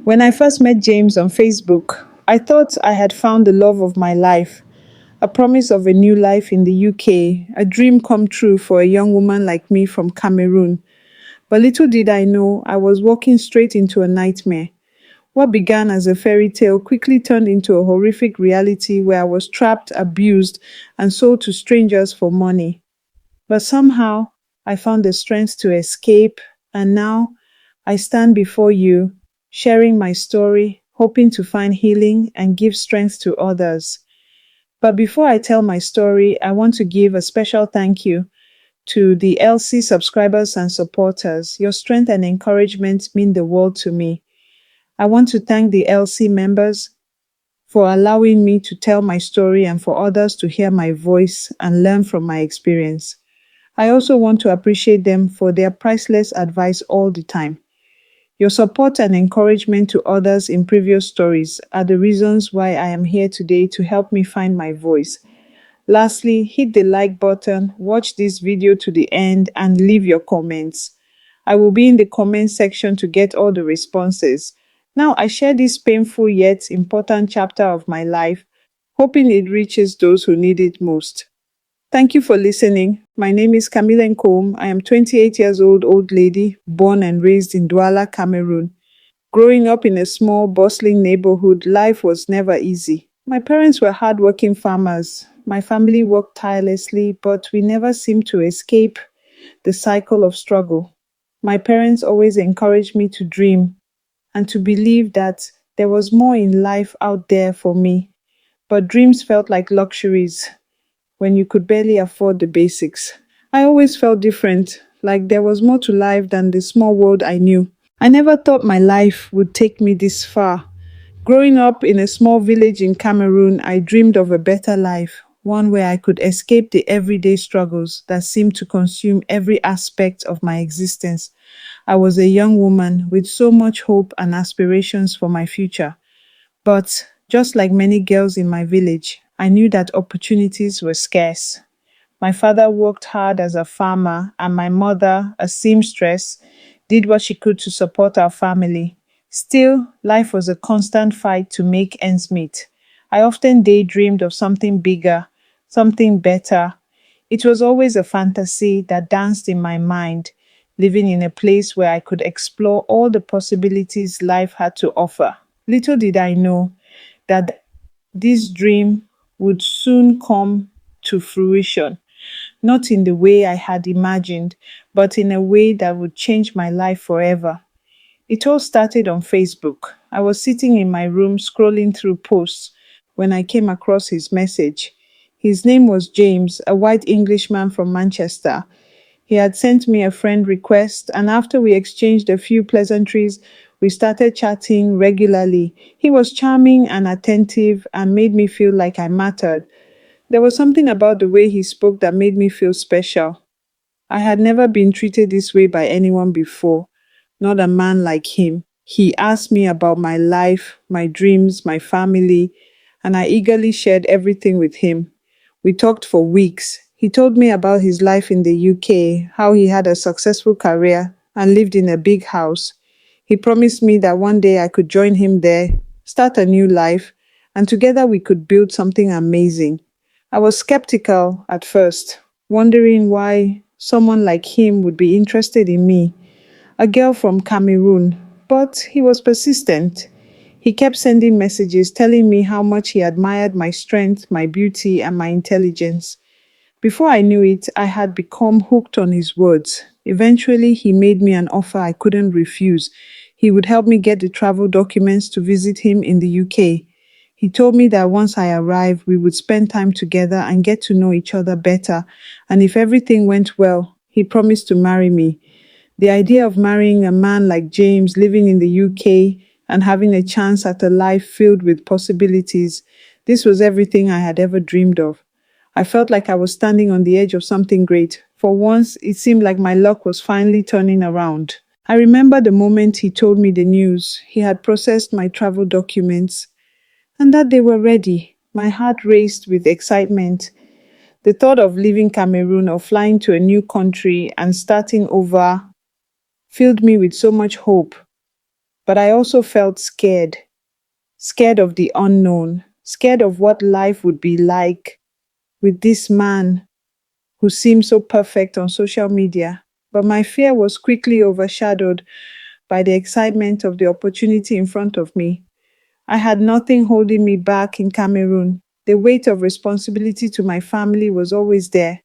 When I first met James on Facebook, I thought I had found the love of my life, a promise of a new life in the UK, a dream come true for a young woman like me from Cameroon. But little did I know I was walking straight into a nightmare. What began as a fairy tale quickly turned into a horrific reality where I was trapped, abused, and sold to strangers for money. But somehow I found the strength to escape, and now I stand before you, sharing my story, hoping to find healing and give strength to others. But before I tell my story, I want to give a special thank you to the LC subscribers and supporters. Your strength and encouragement mean the world to me. I want to thank the LC members for allowing me to tell my story and for others to hear my voice and learn from my experience. I also want to appreciate them for their priceless advice all the time. Your support and encouragement to others in previous stories are the reasons why I am here today to help me find my voice. Lastly, hit the like button, watch this video to the end, and leave your comments. I will be in the comment section to get all the responses. Now, I share this painful yet important chapter of my life, hoping it reaches those who need it most. Thank you for listening. My name is Camille Nkom. I am 28 years old lady, born and raised in Douala, Cameroon. Growing up in a small, bustling neighborhood, life was never easy. My parents were hardworking farmers. My family worked tirelessly, but we never seemed to escape the cycle of struggle. My parents always encouraged me to dream and to believe that there was more in life out there for me. But dreams felt like luxuries when you could barely afford the basics. I always felt different, like there was more to life than the small world I knew. I never thought my life would take me this far. Growing up in a small village in Cameroon, I dreamed of a better life, one where I could escape the everyday struggles that seemed to consume every aspect of my existence. I was a young woman with so much hope and aspirations for my future. But just like many girls in my village, I knew that opportunities were scarce. My father worked hard as a farmer, and my mother, a seamstress, did what she could to support our family. Still, life was a constant fight to make ends meet. I often daydreamed of something bigger, something better. It was always a fantasy that danced in my mind, living in a place where I could explore all the possibilities life had to offer. Little did I know that this dream would soon come to fruition, not in the way I had imagined, but in a way that would change my life forever. It all started on Facebook. I was sitting in my room scrolling through posts when I came across his message. His name was James, a white Englishman from Manchester. He had sent me a friend request, and after we exchanged a few pleasantries, we started chatting regularly. He was charming and attentive and made me feel like I mattered. There was something about the way he spoke that made me feel special. I had never been treated this way by anyone before, not a man like him. He asked me about my life, my dreams, my family, and I eagerly shared everything with him. We talked for weeks. He told me about his life in the UK, how he had a successful career and lived in a big house. He promised me that one day I could join him there, start a new life, and together we could build something amazing. I was skeptical at first, wondering why someone like him would be interested in me, a girl from Cameroon. But he was persistent. He kept sending messages telling me how much he admired my strength, my beauty, and my intelligence. Before I knew it, I had become hooked on his words. Eventually, he made me an offer I couldn't refuse. He would help me get the travel documents to visit him in the UK. He told me that once I arrived, we would spend time together and get to know each other better. And if everything went well, he promised to marry me. The idea of marrying a man like James, living in the UK, and having a chance at a life filled with possibilities, this was everything I had ever dreamed of. I felt like I was standing on the edge of something great. For once, it seemed like my luck was finally turning around. I remember the moment he told me the news. He had processed my travel documents and that they were ready. My heart raced with excitement. The thought of leaving Cameroon or flying to a new country and starting over filled me with so much hope. But I also felt scared, scared of the unknown, scared of what life would be like with this man who seemed so perfect on social media. But my fear was quickly overshadowed by the excitement of the opportunity in front of me. I had nothing holding me back in Cameroon. The weight of responsibility to my family was always there,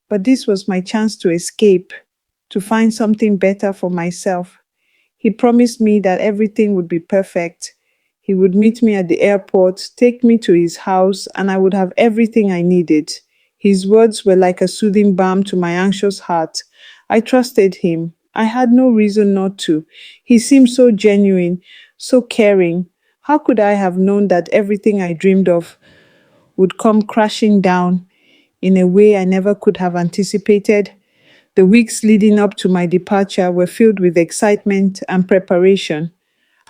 but this was my chance to escape, to find something better for myself. He promised me that everything would be perfect. He would meet me at the airport, take me to his house, and I would have everything I needed. His words were like a soothing balm to my anxious heart. I trusted him. I had no reason not to. He seemed so genuine, so caring. How could I have known that everything I dreamed of would come crashing down in a way I never could have anticipated? The weeks leading up to my departure were filled with excitement and preparation.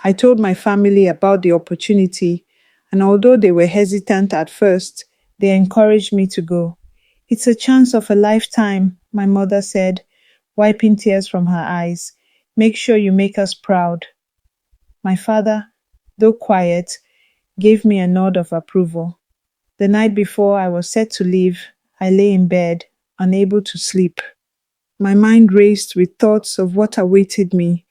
I told my family about the opportunity, and although they were hesitant at first, they encouraged me to go. It's a chance of a lifetime, my mother said, wiping tears from her eyes. Make sure you make us proud. My father, though quiet, gave me a nod of approval. The night before I was set to leave, I lay in bed, unable to sleep. My mind raced with thoughts of what awaited me: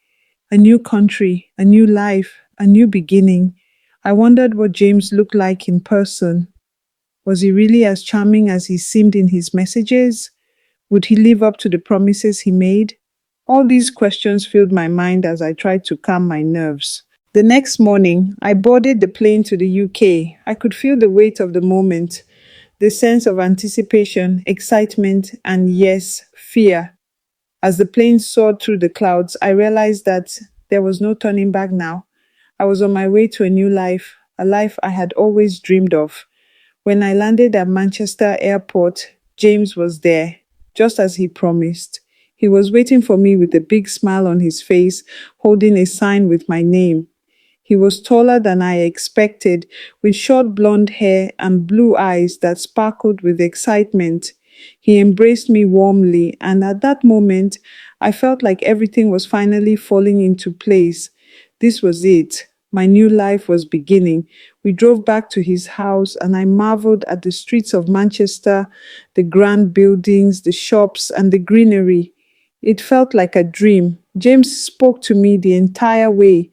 a new country, a new life, a new beginning. I wondered what James looked like in person. Was he really as charming as he seemed in his messages? Would he live up to the promises he made? All these questions filled my mind as I tried to calm my nerves. The next morning, I boarded the plane to the UK. I could feel the weight of the moment, the sense of anticipation, excitement, and yes, fear. As the plane soared through the clouds, I realized that there was no turning back now. I was on my way to a new life, a life I had always dreamed of. When I landed at Manchester Airport, James was there, just as he promised. He was waiting for me with a big smile on his face, holding a sign with my name. He was taller than I expected, with short blonde hair and blue eyes that sparkled with excitement. He embraced me warmly, and at that moment, I felt like everything was finally falling into place. This was it. My new life was beginning. We drove back to his house, and I marveled at the streets of Manchester, the grand buildings, the shops, and the greenery. It felt like a dream. James spoke to me the entire way,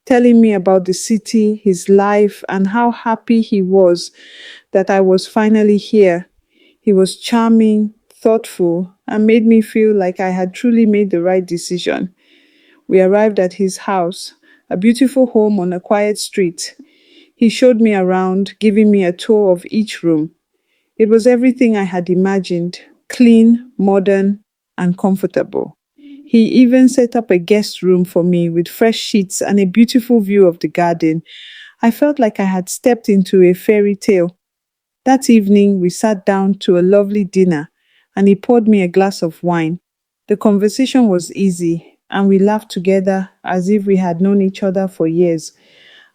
telling me about the city, his life, and how happy he was that I was finally here. He was charming, thoughtful, and made me feel like I had truly made the right decision. We arrived at his house, a beautiful home on a quiet street. He showed me around, giving me a tour of each room. It was everything I had imagined: clean, modern, and comfortable. He even set up a guest room for me with fresh sheets and a beautiful view of the garden. I felt like I had stepped into a fairy tale. That evening, we sat down to a lovely dinner, and he poured me a glass of wine. The conversation was easy, and we laughed together as if we had known each other for years.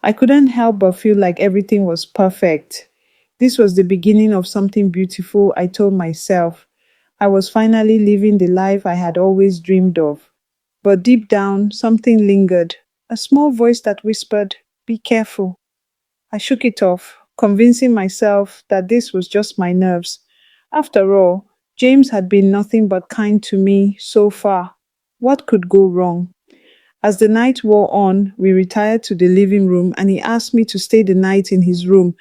I couldn't help but feel like everything was perfect. This was the beginning of something beautiful, I told myself. I was finally living the life I had always dreamed of. But deep down, something lingered, a small voice that whispered, "Be careful." I shook it off, convincing myself that this was just my nerves. After all, James had been nothing but kind to me so far. What could go wrong? As the night wore on, we retired to the living room, and he asked me to stay the night in his room.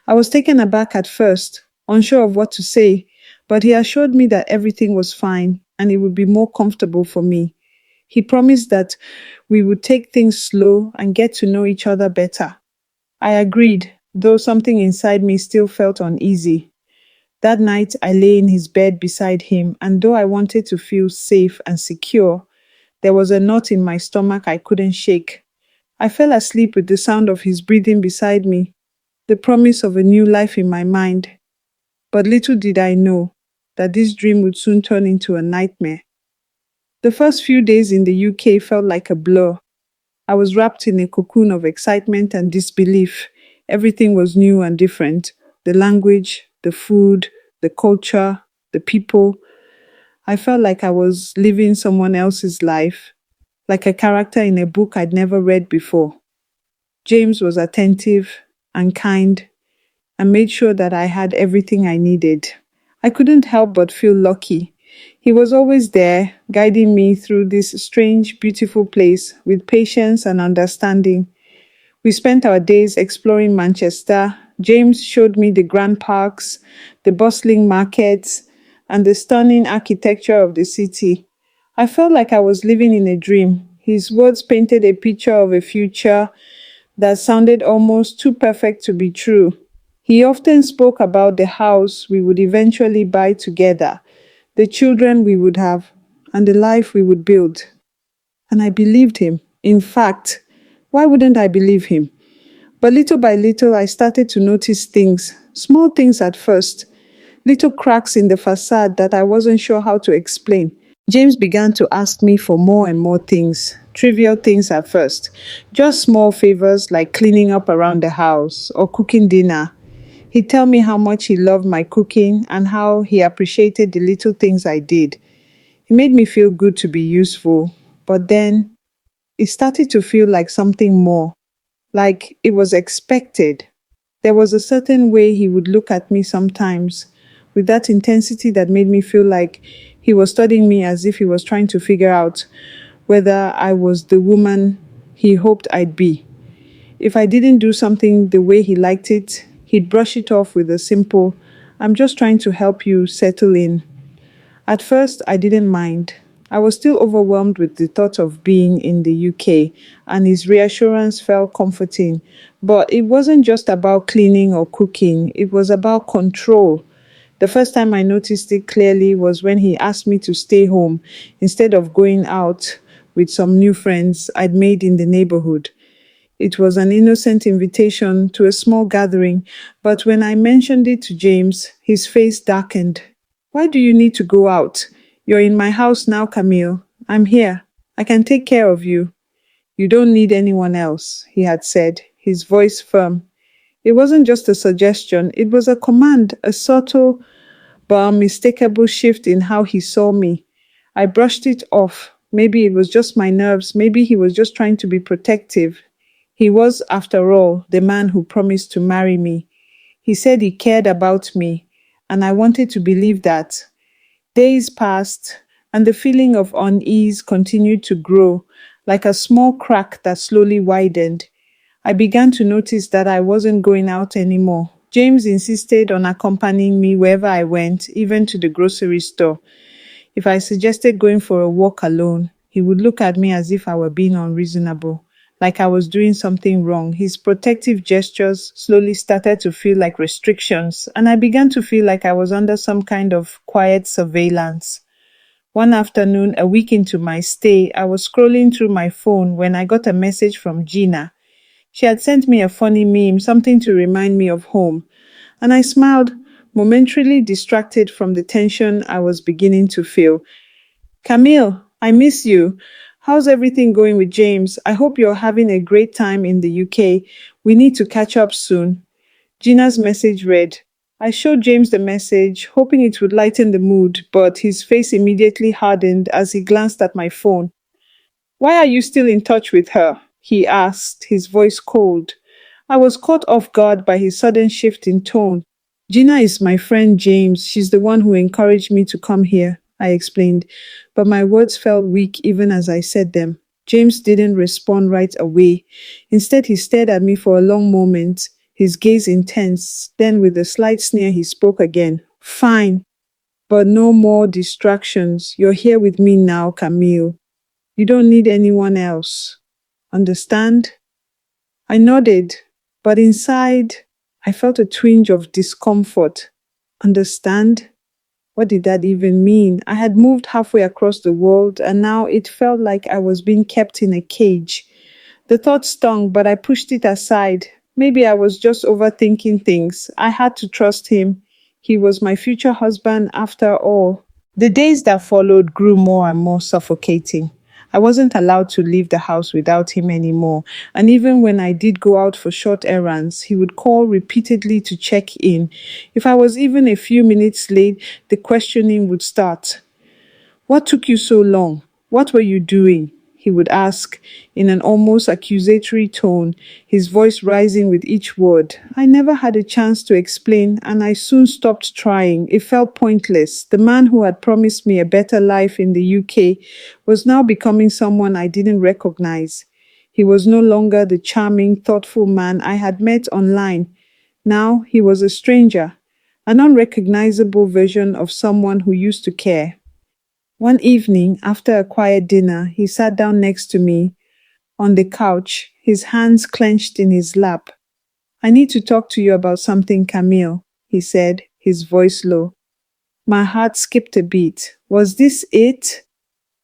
I was taken aback at first, unsure of what to say, but he assured me that everything was fine and it would be more comfortable for me. He promised that we would take things slow and get to know each other better. I agreed, though something inside me still felt uneasy. That night, I lay in his bed beside him, and though I wanted to feel safe and secure, there was a knot in my stomach I couldn't shake. I fell asleep with the sound of his breathing beside me, the promise of a new life in my mind. But little did I know that this dream would soon turn into a nightmare. The first few days in the UK felt like a blur. I was wrapped in a cocoon of excitement and disbelief. Everything was new and different: the language, the food, the culture, the people. I felt like I was living someone else's life. like a character in a book I'd never read before. James was attentive and kind and made sure that I had everything I needed. I couldn't help but feel lucky. He was always there, guiding me through this strange, beautiful place with patience and understanding. We spent our days exploring Manchester. James showed me the grand parks, the bustling markets, and the stunning architecture of the city. I felt like I was living in a dream. His words painted a picture of a future that sounded almost too perfect to be true. He often spoke about the house we would eventually buy together, the children we would have, and the life we would build. And I believed him. In fact, why wouldn't I believe him? But little by little, I started to notice things, small things at first, little cracks in the facade that I wasn't sure how to explain. James began to ask me for more and more things, trivial things at first, just small favors like cleaning up around the house or cooking dinner. He'd tell me how much he loved my cooking and how he appreciated the little things I did. It made me feel good to be useful, but then it started to feel like something more, like it was expected. There was a certain way he would look at me sometimes, with that intensity that made me feel like he was studying me as if he was trying to figure out whether I was the woman he hoped I'd be. If I didn't do something the way he liked it, he'd brush it off with a simple, "I'm just trying to help you settle in." At first, I didn't mind. I was still overwhelmed with the thought of being in the UK, and his reassurance felt comforting. But it wasn't just about cleaning or cooking, it was about control. The first time I noticed it clearly was when he asked me to stay home instead of going out with some new friends I'd made in the neighborhood. It was an innocent invitation to a small gathering, but when I mentioned it to James, his face darkened. "Why do you need to go out? You're in my house now, Camille. I'm here. I can take care of you. You don't need anyone else," he had said, his voice firm. It wasn't just a suggestion, it was a command, a subtle but unmistakable shift in how he saw me. I brushed it off. Maybe it was just my nerves. Maybe he was just trying to be protective. He was, after all, the man who promised to marry me. He said he cared about me, and I wanted to believe that. Days passed, and the feeling of unease continued to grow, like a small crack that slowly widened. I began to notice that I wasn't going out anymore. James insisted on accompanying me wherever I went, even to the grocery store. If I suggested going for a walk alone, he would look at me as if I were being unreasonable, like I was doing something wrong. His protective gestures slowly started to feel like restrictions, and I began to feel like I was under some kind of quiet surveillance. One afternoon, a week into my stay, I was scrolling through my phone when I got a message from Gina. She had sent me a funny meme, something to remind me of home, and I smiled, momentarily distracted from the tension I was beginning to feel. "Camille, I miss you. How's everything going with James? I hope you're having a great time in the UK. We need to catch up soon." Gina's message read. I showed James the message, hoping it would lighten the mood, but his face immediately hardened as he glanced at my phone. "Why are you still in touch with her?" he asked, his voice cold. I was caught off guard by his sudden shift in tone. "Gina is my friend James. She's the one who encouraged me to come here," I explained, but my words felt weak even as I said them. James didn't respond right away. Instead, he stared at me for a long moment, his gaze intense. Then, with a slight sneer, he spoke again. "Fine, but no more distractions. You're here with me now, Camille. You don't need anyone else. Understand?" I nodded, but inside, I felt a twinge of discomfort. Understand? What did that even mean? I had moved halfway across the world, and now it felt like I was being kept in a cage. The thought stung, but I pushed it aside. Maybe I was just overthinking things. I had to trust him. He was my future husband after all. The days that followed grew more and more suffocating. I wasn't allowed to leave the house without him anymore, and even when I did go out for short errands, he would call repeatedly to check in. If I was even a few minutes late, the questioning would start. "What took you so long? What were you doing?" he would ask in an almost accusatory tone, his voice rising with each word. I never had a chance to explain, and I soon stopped trying. It felt pointless. The man who had promised me a better life in the UK was now becoming someone I didn't recognize. He was no longer the charming, thoughtful man I had met online. Now he was a stranger, an unrecognizable version of someone who used to care. One evening, after a quiet dinner, he sat down next to me on the couch, his hands clenched in his lap. I need to talk to you about something, Camille, he said, his voice low. My heart skipped a beat. Was this it?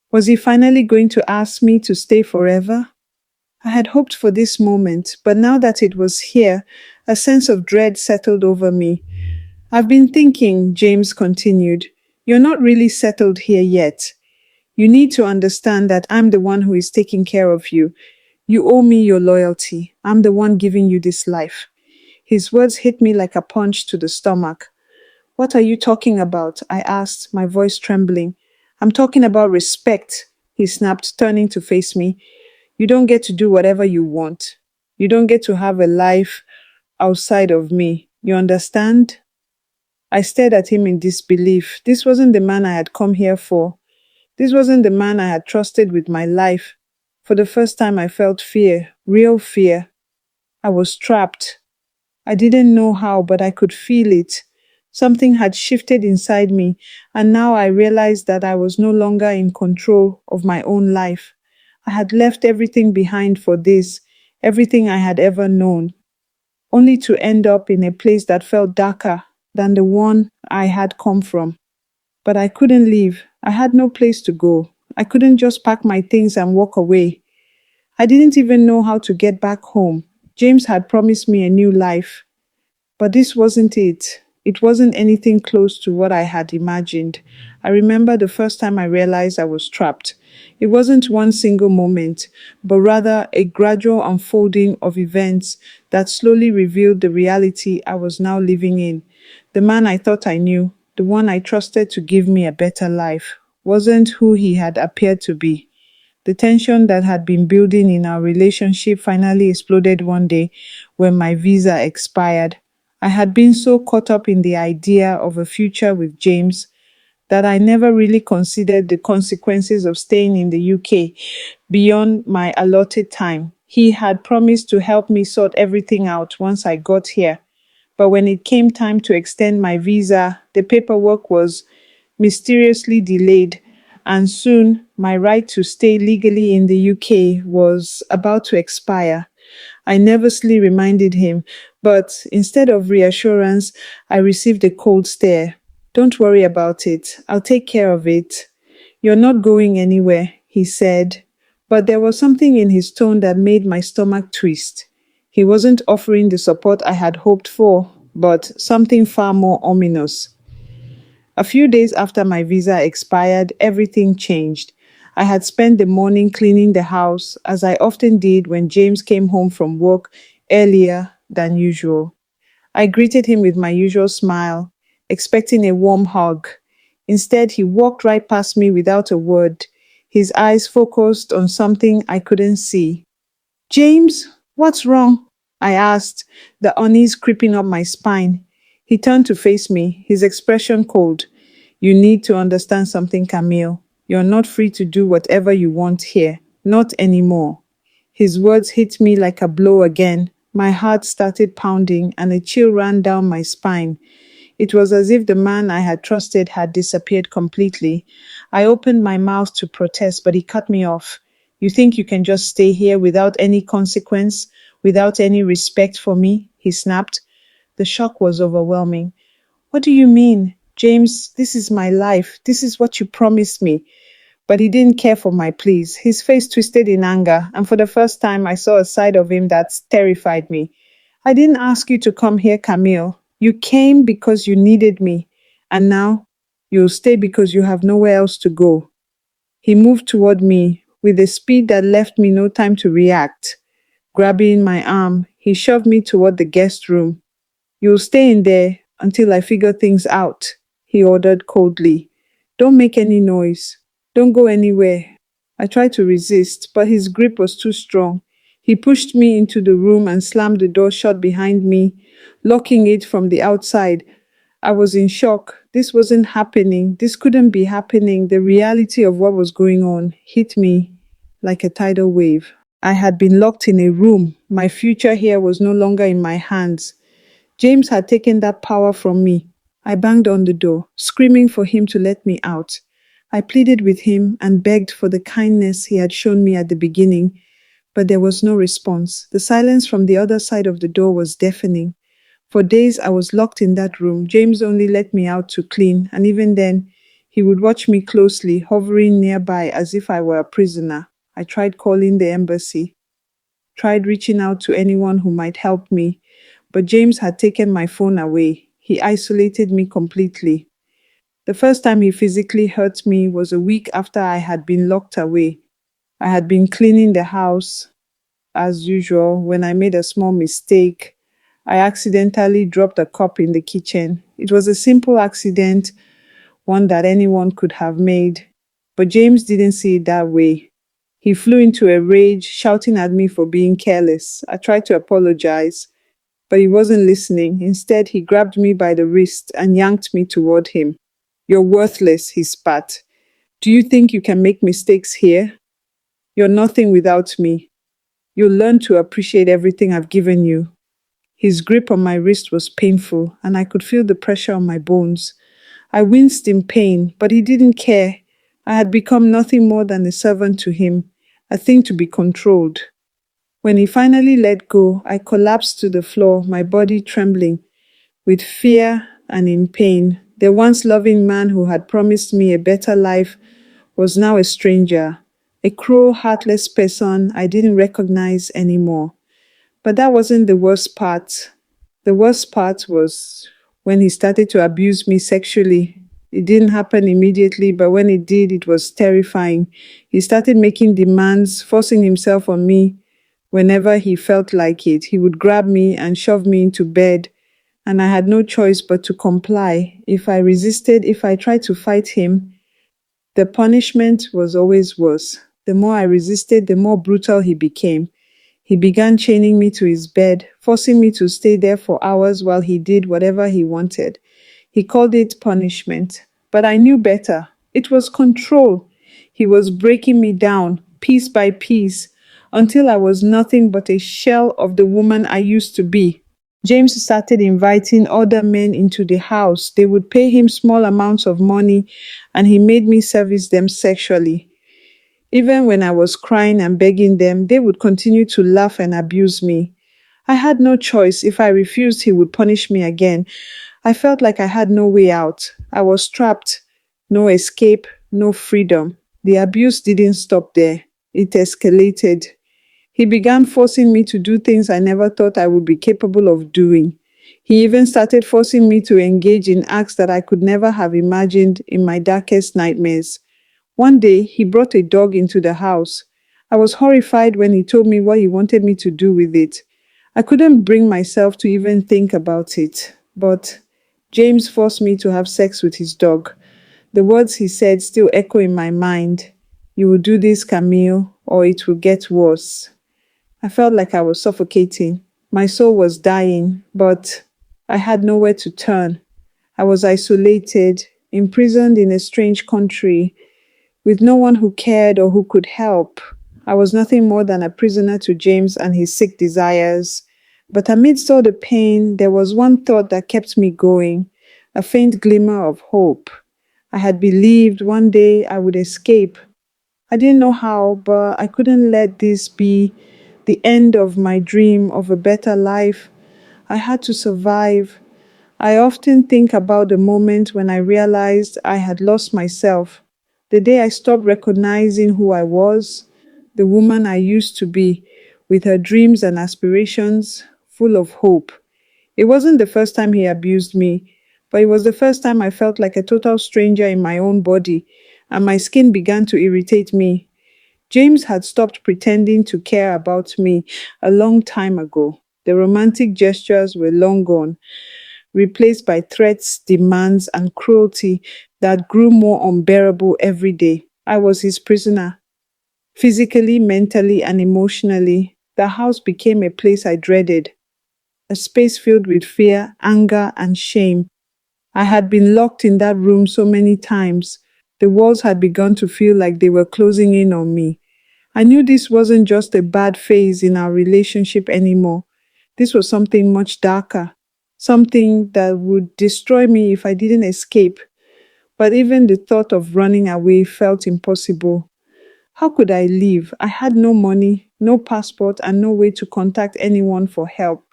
Was he finally going to ask me to stay forever? I had hoped for this moment, but now that it was here, a sense of dread settled over me. I've been thinking, James continued, you're not really settled here yet. You need to understand that I'm the one who is taking care of you. You owe me your loyalty. I'm the one giving you this life. His words hit me like a punch to the stomach. What are you talking about? I asked, my voice trembling. I'm talking about respect, he snapped, turning to face me. You don't get to do whatever you want. You don't get to have a life outside of me. You understand? I stared at him in disbelief. This wasn't the man I had come here for. This wasn't the man I had trusted with my life. For the first time, I felt fear, real fear. I was trapped. I didn't know how, but I could feel it. Something had shifted inside me, and now I realized that I was no longer in control of my own life. I had left everything behind for this, everything I had ever known, only to end up in a place that felt darker than the one I had come from. But I couldn't leave. I had no place to go. I couldn't just pack my things and walk away. I didn't even know how to get back home. James had promised me a new life. But this wasn't it. It wasn't anything close to what I had imagined. I remember the first time I realized I was trapped. It wasn't one single moment, but rather a gradual unfolding of events that slowly revealed the reality I was now living in. The man I thought I knew, the one I trusted to give me a better life, wasn't who he had appeared to be. The tension that had been building in our relationship finally exploded one day when my visa expired. I had been so caught up in the idea of a future with James that I never really considered the consequences of staying in the UK beyond my allotted time. He had promised to help me sort everything out once I got here. But when it came time to extend my visa, the paperwork was mysteriously delayed, and soon my right to stay legally in the UK was about to expire. I nervously reminded him, but instead of reassurance, I received a cold stare. Don't worry about it. I'll take care of it. You're not going anywhere, he said. But there was something in his tone that made my stomach twist. He wasn't offering the support I had hoped for, but something far more ominous. A few days after my visa expired, everything changed. I had spent the morning cleaning the house, as I often did when James came home from work earlier than usual. I greeted him with my usual smile, expecting a warm hug. Instead, he walked right past me without a word, his eyes focused on something I couldn't see. James, what's wrong? I asked, the unease creeping up my spine. He turned to face me, his expression cold. You need to understand something, Camille. You're not free to do whatever you want here. Not anymore. His words hit me like a blow again. My heart started pounding and a chill ran down my spine. It was as if the man I had trusted had disappeared completely. I opened my mouth to protest, but he cut me off. You think you can just stay here without any consequence, without any respect for me? He snapped. The shock was overwhelming. What do you mean? James, this is my life. This is what you promised me. But he didn't care for my pleas. His face twisted in anger, and for the first time I saw a side of him that terrified me. I didn't ask you to come here, Camille. You came because you needed me, and now you'll stay because you have nowhere else to go. He moved toward me with a speed that left me no time to react. Grabbing my arm, he shoved me toward the guest room. You'll stay in there until I figure things out, he ordered coldly. Don't make any noise. Don't go anywhere. I tried to resist, but his grip was too strong. He pushed me into the room and slammed the door shut behind me, locking it from the outside. I was in shock. This wasn't happening. This couldn't be happening. The reality of what was going on hit me like a tidal wave. I had been locked in a room. My future here was no longer in my hands. James had taken that power from me. I banged on the door, screaming for him to let me out. I pleaded with him and begged for the kindness he had shown me at the beginning, but there was no response. The silence from the other side of the door was deafening. For days I was locked in that room. James only let me out to clean, and even then, he would watch me closely, hovering nearby as if I were a prisoner. I tried calling the embassy, tried reaching out to anyone who might help me, but James had taken my phone away. He isolated me completely. The first time he physically hurt me was a week after I had been locked away. I had been cleaning the house as usual when I made a small mistake. I accidentally dropped a cup in the kitchen. It was a simple accident, one that anyone could have made. But James didn't see it that way. He flew into a rage, shouting at me for being careless. I tried to apologize, but he wasn't listening. Instead, he grabbed me by the wrist and yanked me toward him. "You're worthless," he spat. "Do you think you can make mistakes here? You're nothing without me. You'll learn to appreciate everything I've given you." His grip on my wrist was painful, and I could feel the pressure on my bones. I winced in pain, but he didn't care. I had become nothing more than a servant to him, a thing to be controlled. When he finally let go, I collapsed to the floor, my body trembling with fear and in pain. The once loving man who had promised me a better life was now a stranger, a cruel, heartless person I didn't recognize anymore. But that wasn't the worst part. The worst part was when he started to abuse me sexually. It didn't happen immediately, but when it did, it was terrifying. He started making demands, forcing himself on me whenever he felt like it. He would grab me and shove me into bed, and I had no choice but to comply. If I resisted, if I tried to fight him, the punishment was always worse. The more I resisted, the more brutal he became. He began chaining me to his bed, forcing me to stay there for hours while he did whatever he wanted. He called it punishment, but I knew better. It was control. He was breaking me down, piece by piece, until I was nothing but a shell of the woman I used to be. James started inviting other men into the house. They would pay him small amounts of money, and he made me service them sexually. Even when I was crying and begging them, they would continue to laugh and abuse me. I had no choice. If I refused, he would punish me again. I felt like I had no way out. I was trapped. No escape, no freedom. The abuse didn't stop there. It escalated. He began forcing me to do things I never thought I would be capable of doing. He even started forcing me to engage in acts that I could never have imagined in my darkest nightmares. One day, he brought a dog into the house. I was horrified when he told me what he wanted me to do with it. I couldn't bring myself to even think about it. But James forced me to have sex with his dog. The words he said still echo in my mind. "You will do this, Camille, or it will get worse." I felt like I was suffocating. My soul was dying, but I had nowhere to turn. I was isolated, imprisoned in a strange country, with no one who cared or who could help. I was nothing more than a prisoner to James and his sick desires. But amidst all the pain, there was one thought that kept me going, a faint glimmer of hope. I had believed one day I would escape. I didn't know how, but I couldn't let this be the end of my dream of a better life. I had to survive. I often think about the moment when I realized I had lost myself, the day I stopped recognizing who I was, the woman I used to be, with her dreams and aspirations, full of hope. It wasn't the first time he abused me, but it was the first time I felt like a total stranger in my own body, and my skin began to irritate me. James had stopped pretending to care about me a long time ago. The romantic gestures were long gone, replaced by threats, demands, and cruelty that grew more unbearable every day. I was his prisoner. physically, mentally, and emotionally. The house became a place I dreaded, a space filled with fear, anger, and shame. I had been locked in that room so many times. The walls had begun to feel like they were closing in on me. I knew this wasn't just a bad phase in our relationship anymore. This was something much darker, something that would destroy me if I didn't escape. But even the thought of running away felt impossible. How could I leave? I had no money, no passport, and no way to contact anyone for help.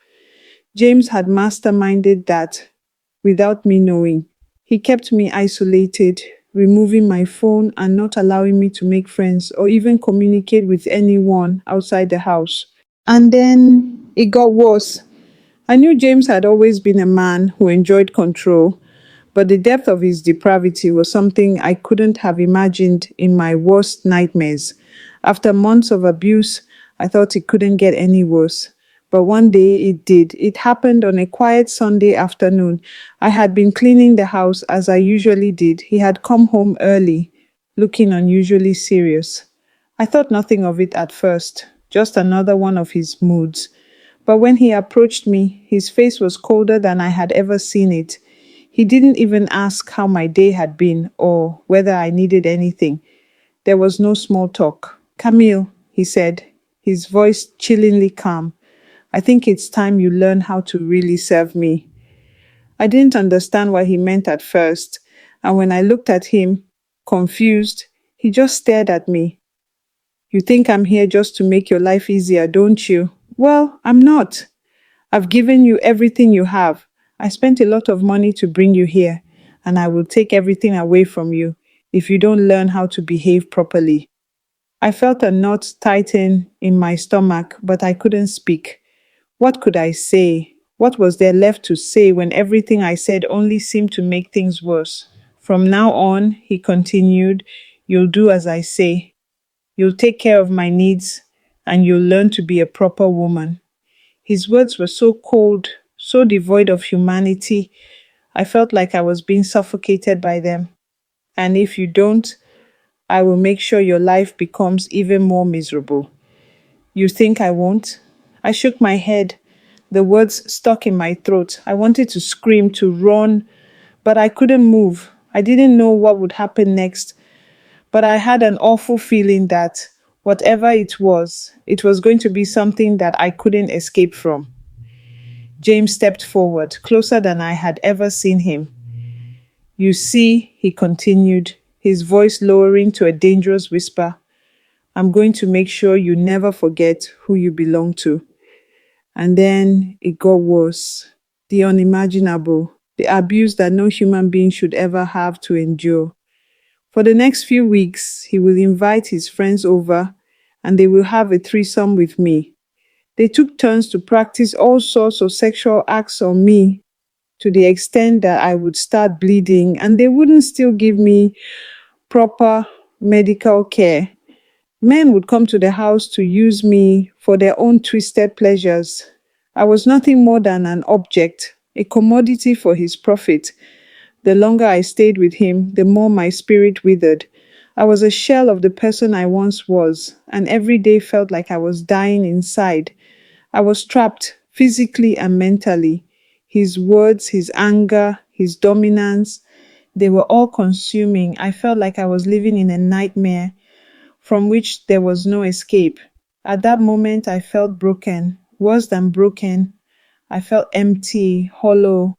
James had masterminded that without me knowing. He kept me isolated, removing my phone and not allowing me to make friends or even communicate with anyone outside the house. And then it got worse. I knew James had always been a man who enjoyed control, but the depth of his depravity was something I couldn't have imagined in my worst nightmares. After months of abuse, I thought it couldn't get any worse. But one day it did. It happened on a quiet Sunday afternoon. I had been cleaning the house as I usually did. He had come home early, looking unusually serious. I thought nothing of it at first, just another one of his moods. But when he approached me, his face was colder than I had ever seen it. He didn't even ask how my day had been or whether I needed anything. There was no small talk. Camille, he said, his voice chillingly calm. I think it's time you learn how to really serve me. I didn't understand what he meant at first, and when I looked at him, confused, he just stared at me. You think I'm here just to make your life easier, don't you? Well, I'm not. I've given you everything you have. I spent a lot of money to bring you here, and I will take everything away from you if you don't learn how to behave properly. I felt a knot tighten in my stomach, but I couldn't speak. What could I say? What was there left to say when everything I said only seemed to make things worse? From now on, he continued, you'll do as I say. You'll take care of my needs, and you'll learn to be a proper woman. His words were so cold, so devoid of humanity. I felt like I was being suffocated by them. And if you don't, I will make sure your life becomes even more miserable. You think I won't? I shook my head. The words stuck in my throat. I wanted to scream, to run, but I couldn't move. I didn't know what would happen next, but I had an awful feeling that whatever it was going to be something that I couldn't escape from. James stepped forward, closer than I had ever seen him. You see, he continued, his voice lowering to a dangerous whisper, I'm going to make sure you never forget who you belong to. And then it got worse. The unimaginable, the abuse that no human being should ever have to endure. For the next few weeks, he will invite his friends over and they will have a threesome with me. They took turns to practice all sorts of sexual acts on me to the extent that I would start bleeding and they wouldn't still give me proper medical care. Men would come to the house to use me for their own twisted pleasures. I was nothing more than an object, a commodity for his profit. The longer I stayed with him, the more my spirit withered. I was a shell of the person I once was, and every day felt like I was dying inside. I was trapped physically and mentally. His words, his anger, his dominance, they were all consuming. I felt like I was living in a nightmare from which there was no escape. At that moment, I felt broken, worse than broken. I felt empty, hollow,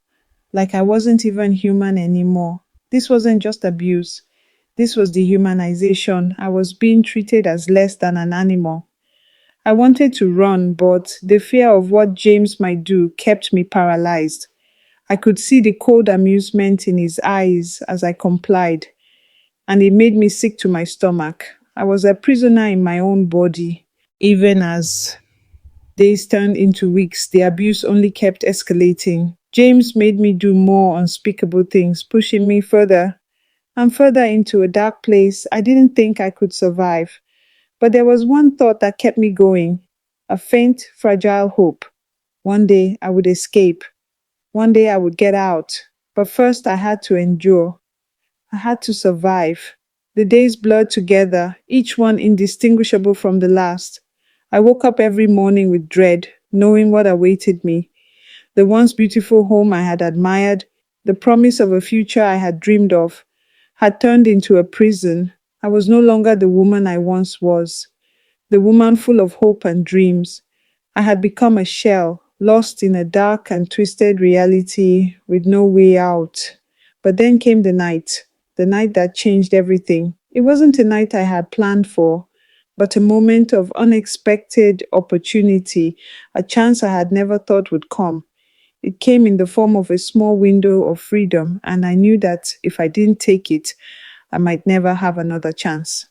like I wasn't even human anymore. This wasn't just abuse. This was dehumanization. I was being treated as less than an animal. I wanted to run, but the fear of what James might do kept me paralyzed. I could see the cold amusement in his eyes as I complied, and it made me sick to my stomach. I was a prisoner in my own body. Even as days turned into weeks, the abuse only kept escalating. James made me do more unspeakable things, pushing me further and further into a dark place I didn't think I could survive. But there was one thought that kept me going, a faint, fragile hope. One day I would escape. One day I would get out. But first I had to endure. I had to survive. The days blurred together, each one indistinguishable from the last. I woke up every morning with dread, knowing what awaited me. The once beautiful home I had admired, the promise of a future I had dreamed of, had turned into a prison. I was no longer the woman I once was, the woman full of hope and dreams. I had become a shell, lost in a dark and twisted reality with no way out. But then came the night that changed everything. It wasn't a night I had planned for, but a moment of unexpected opportunity, a chance I had never thought would come. It came in the form of a small window of freedom, and I knew that if I didn't take it, I might never have another chance.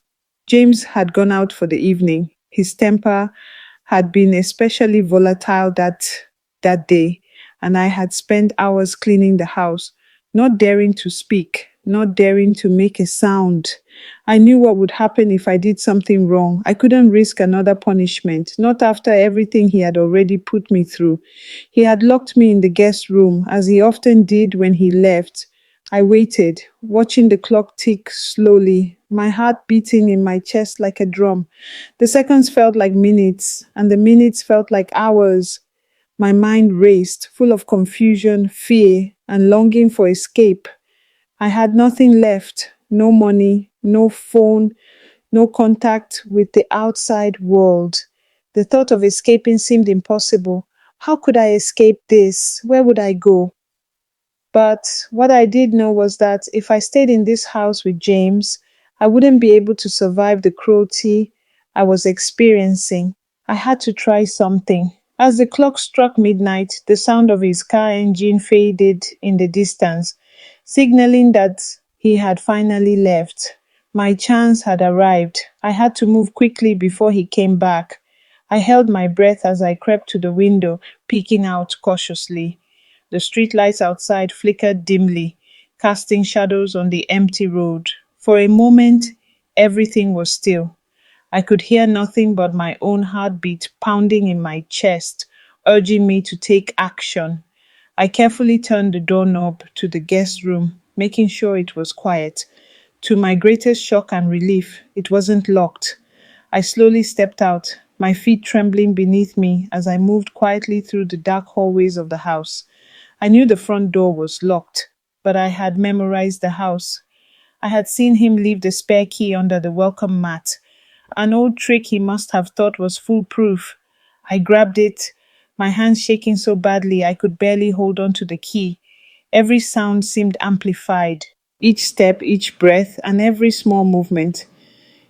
James had gone out for the evening. His temper had been especially volatile that day, and I had spent hours cleaning the house, not daring to speak, not daring to make a sound. I knew what would happen if I did something wrong. I couldn't risk another punishment, not after everything he had already put me through. He had locked me in the guest room, as he often did when he left. I waited, watching the clock tick slowly, my heart beating in my chest like a drum. The seconds felt like minutes, and the minutes felt like hours. My mind raced, full of confusion, fear, and longing for escape. I had nothing left, no money, no phone, no contact with the outside world. The thought of escaping seemed impossible. How could I escape this? Where would I go? But what I did know was that if I stayed in this house with James, I wouldn't be able to survive the cruelty I was experiencing. I had to try something. As the clock struck midnight, the sound of his car engine faded in the distance, signaling that he had finally left. My chance had arrived. I had to move quickly before he came back. I held my breath as I crept to the window, peeking out cautiously. The street lights outside flickered dimly, casting shadows on the empty road. For a moment, everything was still. I could hear nothing but my own heartbeat pounding in my chest, urging me to take action. I carefully turned the doorknob to the guest room, making sure it was quiet. To my greatest shock and relief, it wasn't locked. I slowly stepped out, my feet trembling beneath me as I moved quietly through the dark hallways of the house. I knew the front door was locked, but I had memorized the house. I had seen him leave the spare key under the welcome mat, an old trick he must have thought was foolproof. I grabbed it, my hands shaking so badly I could barely hold on to the key. Every sound seemed amplified, each step, each breath, and every small movement.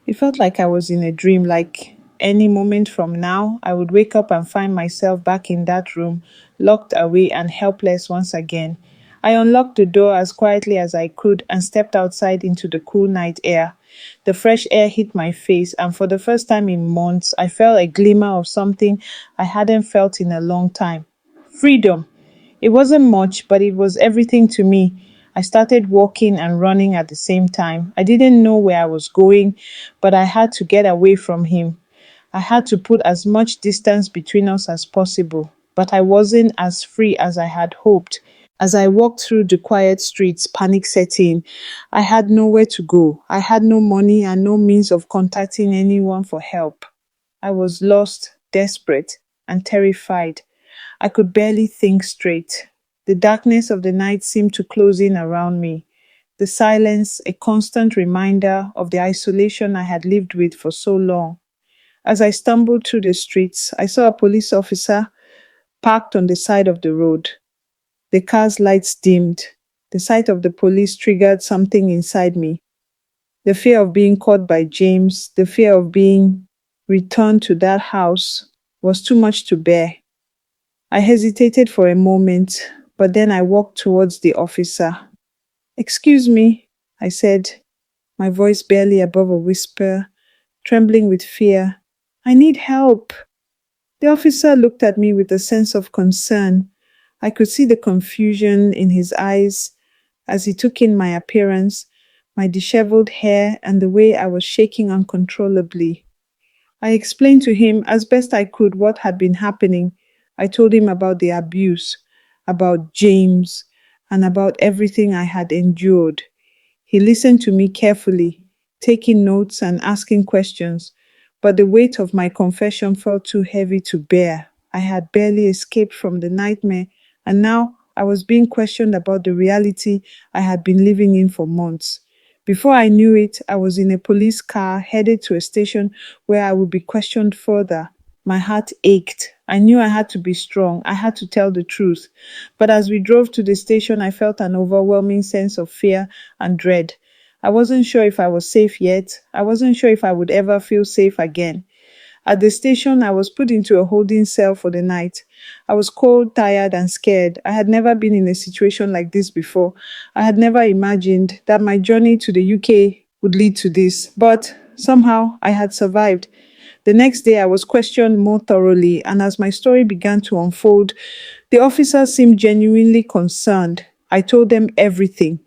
It felt like I was in a dream, like any moment from now, I would wake up and find myself back in that room, locked away and helpless once again. I unlocked the door as quietly as I could and stepped outside into the cool night air. The fresh air hit my face, and for the first time in months, I felt a glimmer of something I hadn't felt in a long time. Freedom. It wasn't much, but it was everything to me. I started walking and running at the same time. I didn't know where I was going, but I had to get away from him. I had to put as much distance between us as possible, but I wasn't as free as I had hoped. As I walked through the quiet streets, panic set in. I had nowhere to go. I had no money and no means of contacting anyone for help. I was lost, desperate, and terrified. I could barely think straight. The darkness of the night seemed to close in around me. The silence, a constant reminder of the isolation I had lived with for so long. As I stumbled through the streets, I saw a police officer parked on the side of the road. The car's lights dimmed. The sight of the police triggered something inside me. The fear of being caught by James, the fear of being returned to that house was too much to bear. I hesitated for a moment, but then I walked towards the officer. "Excuse me," I said, my voice barely above a whisper, trembling with fear. "I need help." The officer looked at me with a sense of concern. I could see the confusion in his eyes as he took in my appearance, my disheveled hair, and the way I was shaking uncontrollably. I explained to him as best I could what had been happening. I told him about the abuse, about James, and about everything I had endured. He listened to me carefully, taking notes and asking questions. But the weight of my confession felt too heavy to bear. I had barely escaped from the nightmare, and now I was being questioned about the reality I had been living in for months. Before I knew it, I was in a police car headed to a station where I would be questioned further. My heart ached. I knew I had to be strong. I had to tell the truth. But as we drove to the station, I felt an overwhelming sense of fear and dread. I wasn't sure if I was safe yet. I wasn't sure if I would ever feel safe again. At the station, I was put into a holding cell for the night. I was cold, tired, and scared. I had never been in a situation like this before. I had never imagined that my journey to the UK would lead to this, but somehow I had survived. The next day, I was questioned more thoroughly, and as my story began to unfold, the officers seemed genuinely concerned. I told them everything: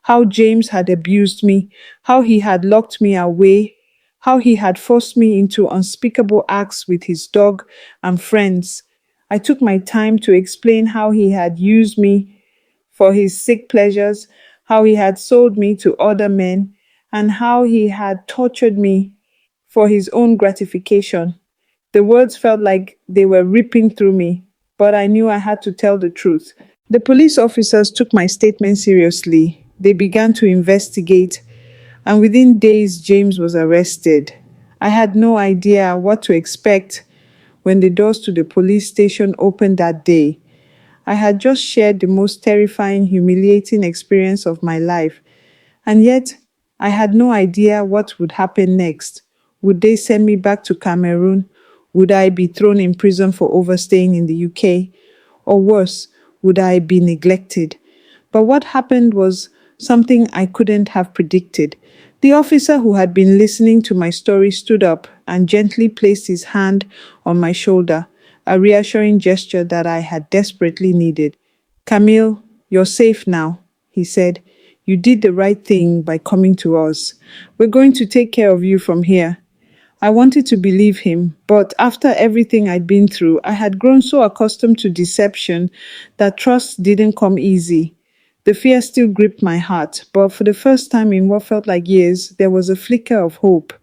how James had abused me, how he had locked me away, how he had forced me into unspeakable acts with his dog and friends. I took my time to explain how he had used me for his sick pleasures, how he had sold me to other men, and how he had tortured me for his own gratification. The words felt like they were ripping through me, but I knew I had to tell the truth. The police officers took my statement seriously. They began to investigate, and within days, James was arrested. I had no idea what to expect when the doors to the police station opened that day. I had just shared the most terrifying, humiliating experience of my life, and yet I had no idea what would happen next. Would they send me back to Cameroon? Would I be thrown in prison for overstaying in the UK? Or worse, would I be neglected? But what happened was something I couldn't have predicted. The officer who had been listening to my story stood up and gently placed his hand on my shoulder, a reassuring gesture that I had desperately needed. Camille, you're safe now, he said. You did the right thing by coming to us. We're going to take care of you from here. I wanted to believe him, but after everything I'd been through, I had grown so accustomed to deception that trust didn't come easy. The fear still gripped my heart, but for the first time in what felt like years, there was a flicker of hope.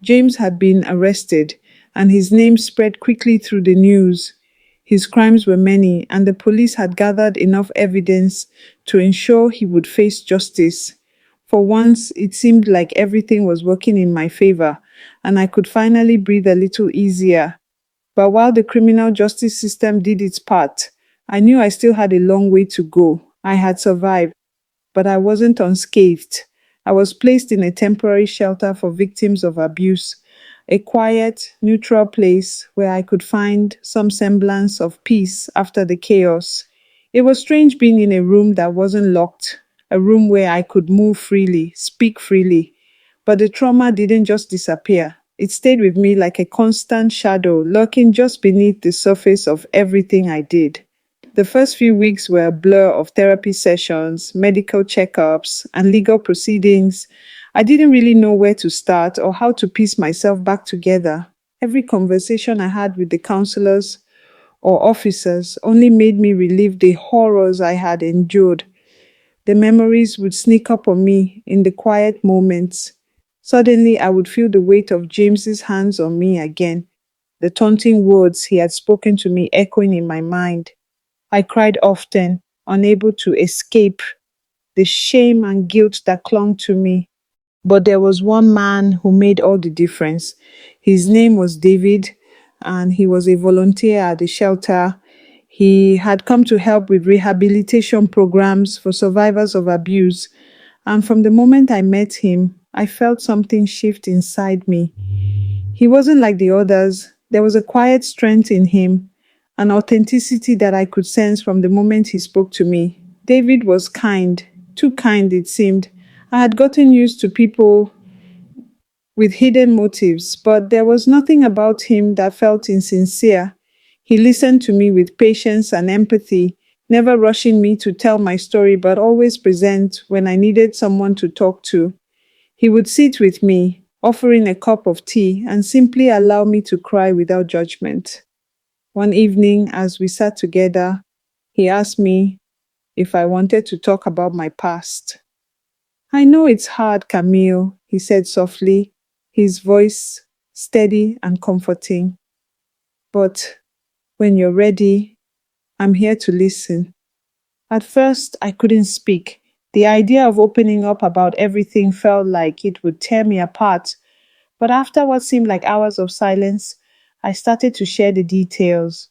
James had been arrested, and his name spread quickly through the news. His crimes were many, and the police had gathered enough evidence to ensure he would face justice. For once, it seemed like everything was working in my favor, and I could finally breathe a little easier. But while the criminal justice system did its part, I knew I still had a long way to go. I had survived, but I wasn't unscathed. I was placed in a temporary shelter for victims of abuse, a quiet, neutral place where I could find some semblance of peace after the chaos. It was strange being in a room that wasn't locked, a room where I could move freely, speak freely. But the trauma didn't just disappear. It stayed with me like a constant shadow lurking just beneath the surface of everything I did. The first few weeks were a blur of therapy sessions, medical checkups, and legal proceedings. I didn't really know where to start or how to piece myself back together. Every conversation I had with the counselors or officers only made me relive the horrors I had endured. The memories would sneak up on me in the quiet moments. Suddenly, I would feel the weight of James's hands on me again, the taunting words he had spoken to me echoing in my mind. I cried often, unable to escape the shame and guilt that clung to me. But there was one man who made all the difference. His name was David, and he was a volunteer at the shelter. He had come to help with rehabilitation programs for survivors of abuse. And from the moment I met him, I felt something shift inside me. He wasn't like the others. There was a quiet strength in him, an authenticity that I could sense from the moment he spoke to me. David was kind, too kind it seemed. I had gotten used to people with hidden motives, but there was nothing about him that felt insincere. He listened to me with patience and empathy, never rushing me to tell my story, but always present when I needed someone to talk to. He would sit with me, offering a cup of tea, and simply allow me to cry without judgment. One evening, as we sat together, he asked me if I wanted to talk about my past. I know it's hard, Camille, he said softly, his voice steady and comforting. But when you're ready, I'm here to listen. At first, I couldn't speak. The idea of opening up about everything felt like it would tear me apart. But after what seemed like hours of silence, I started to share the details,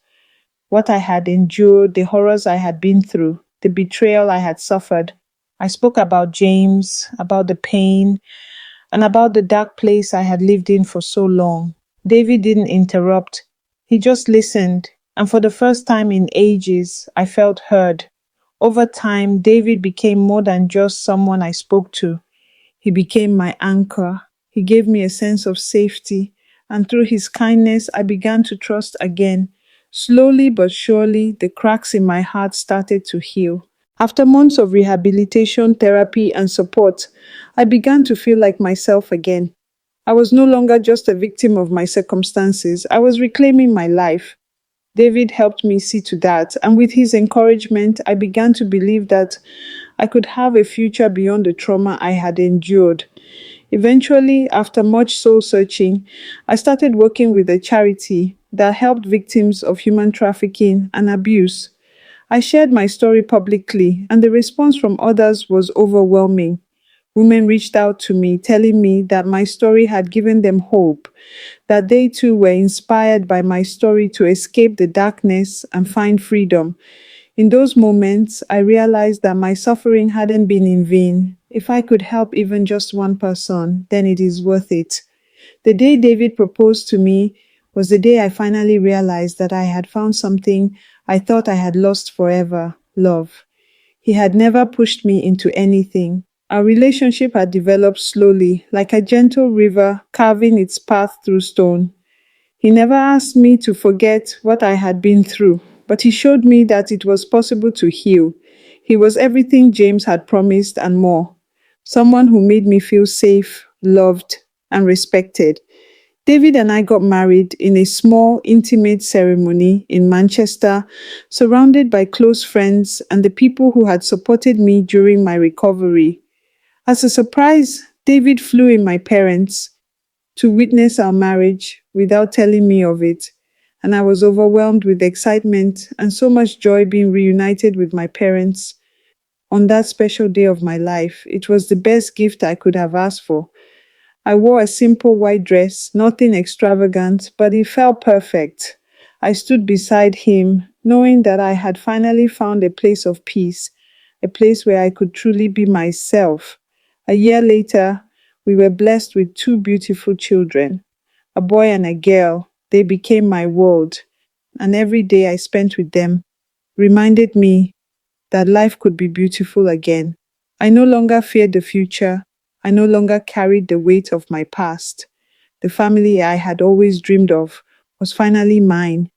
what I had endured, the horrors I had been through, the betrayal I had suffered. I spoke about James, about the pain, and about the dark place I had lived in for so long. David didn't interrupt. He just listened, and for the first time in ages, I felt heard. Over time, David became more than just someone I spoke to. He became my anchor. He gave me a sense of safety, and through his kindness, I began to trust again. Slowly but surely, the cracks in my heart started to heal. After months of rehabilitation, therapy, and support, I began to feel like myself again. I was no longer just a victim of my circumstances, I was reclaiming my life. David helped me see to that, and with his encouragement, I began to believe that I could have a future beyond the trauma I had endured. Eventually, after much soul searching, I started working with a charity that helped victims of human trafficking and abuse. I shared my story publicly, and the response from others was overwhelming. Women reached out to me, telling me that my story had given them hope, that they too were inspired by my story to escape the darkness and find freedom. In those moments, I realized that my suffering hadn't been in vain. If I could help even just one person, then it is worth it. The day David proposed to me was the day I finally realized that I had found something I thought I had lost forever: love. He had never pushed me into anything. Our relationship had developed slowly, like a gentle river carving its path through stone. He never asked me to forget what I had been through, but he showed me that it was possible to heal. He was everything James had promised and more. Someone who made me feel safe, loved, and respected. David and I got married in a small, intimate ceremony in Manchester, surrounded by close friends and the people who had supported me during my recovery. As a surprise, David flew in my parents to witness our marriage without telling me of it. And I was overwhelmed with excitement and so much joy being reunited with my parents on that special day of my life. It was the best gift I could have asked for. I wore a simple white dress, nothing extravagant, but it felt perfect. I stood beside him, knowing that I had finally found a place of peace, a place where I could truly be myself. A year later, we were blessed with two beautiful children, a boy and a girl. They became my world, and every day I spent with them reminded me that life could be beautiful again. I no longer feared the future. I no longer carried the weight of my past. The family I had always dreamed of was finally mine.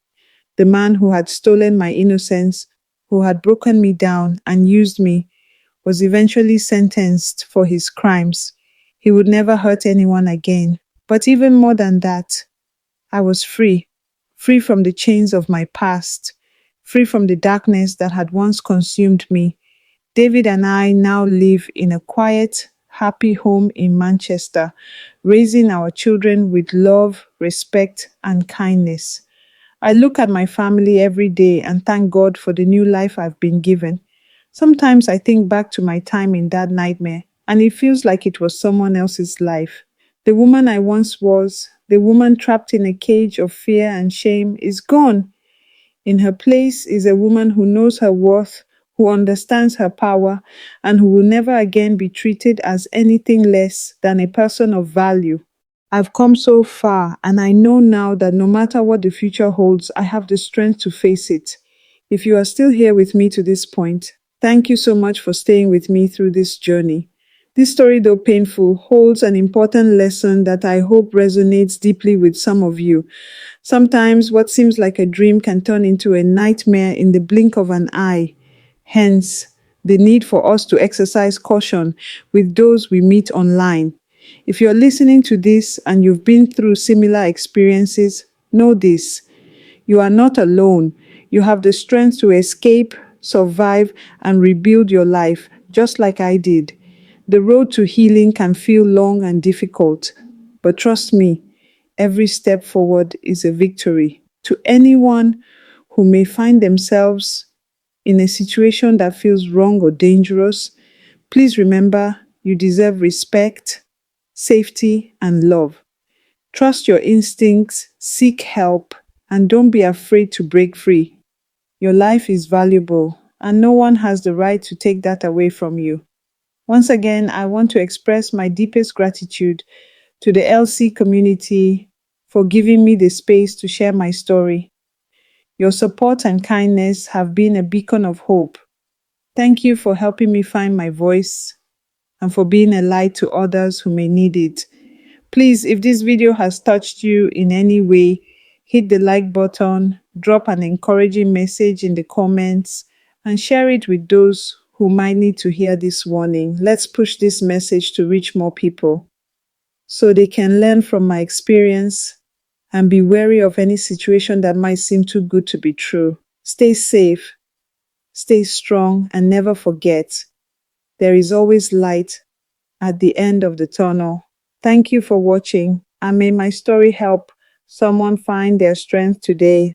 The man who had stolen my innocence, who had broken me down and used me, was eventually sentenced for his crimes. He would never hurt anyone again. But even more than that, I was free, free from the chains of my past, free from the darkness that had once consumed me. David and I now live in a quiet, happy home in Manchester, raising our children with love, respect, and kindness. I look at my family every day and thank God for the new life I've been given. Sometimes I think back to my time in that nightmare, and it feels like it was someone else's life. The woman I once was, the woman trapped in a cage of fear and shame, is gone. In her place is a woman who knows her worth, who understands her power, and who will never again be treated as anything less than a person of value. I've come so far, and I know now that no matter what the future holds, I have the strength to face it. If you are still here with me to this point, thank you so much for staying with me through this journey. This story, though painful, holds an important lesson that I hope resonates deeply with some of you. Sometimes what seems like a dream can turn into a nightmare in the blink of an eye. Hence, the need for us to exercise caution with those we meet online. If you're listening to this and you've been through similar experiences, know this: you are not alone. You have the strength to escape, survive, and rebuild your life, just like I did. The road to healing can feel long and difficult, but trust me, every step forward is a victory. To anyone who may find themselves in a situation that feels wrong or dangerous, please remember you deserve respect, safety, and love. Trust your instincts, seek help, and don't be afraid to break free. Your life is valuable, and no one has the right to take that away from you. Once again, I want to express my deepest gratitude to the LC community for giving me the space to share my story. Your support and kindness have been a beacon of hope. Thank you for helping me find my voice and for being a light to others who may need it. Please, if this video has touched you in any way, hit the like button, drop an encouraging message in the comments, and share it with those who might need to hear this warning. Let's push this message to reach more people so they can learn from my experience and be wary of any situation that might seem too good to be true. Stay safe, stay strong, and never forget there is always light at the end of the tunnel. Thank you for watching, and may my story help someone find their strength today.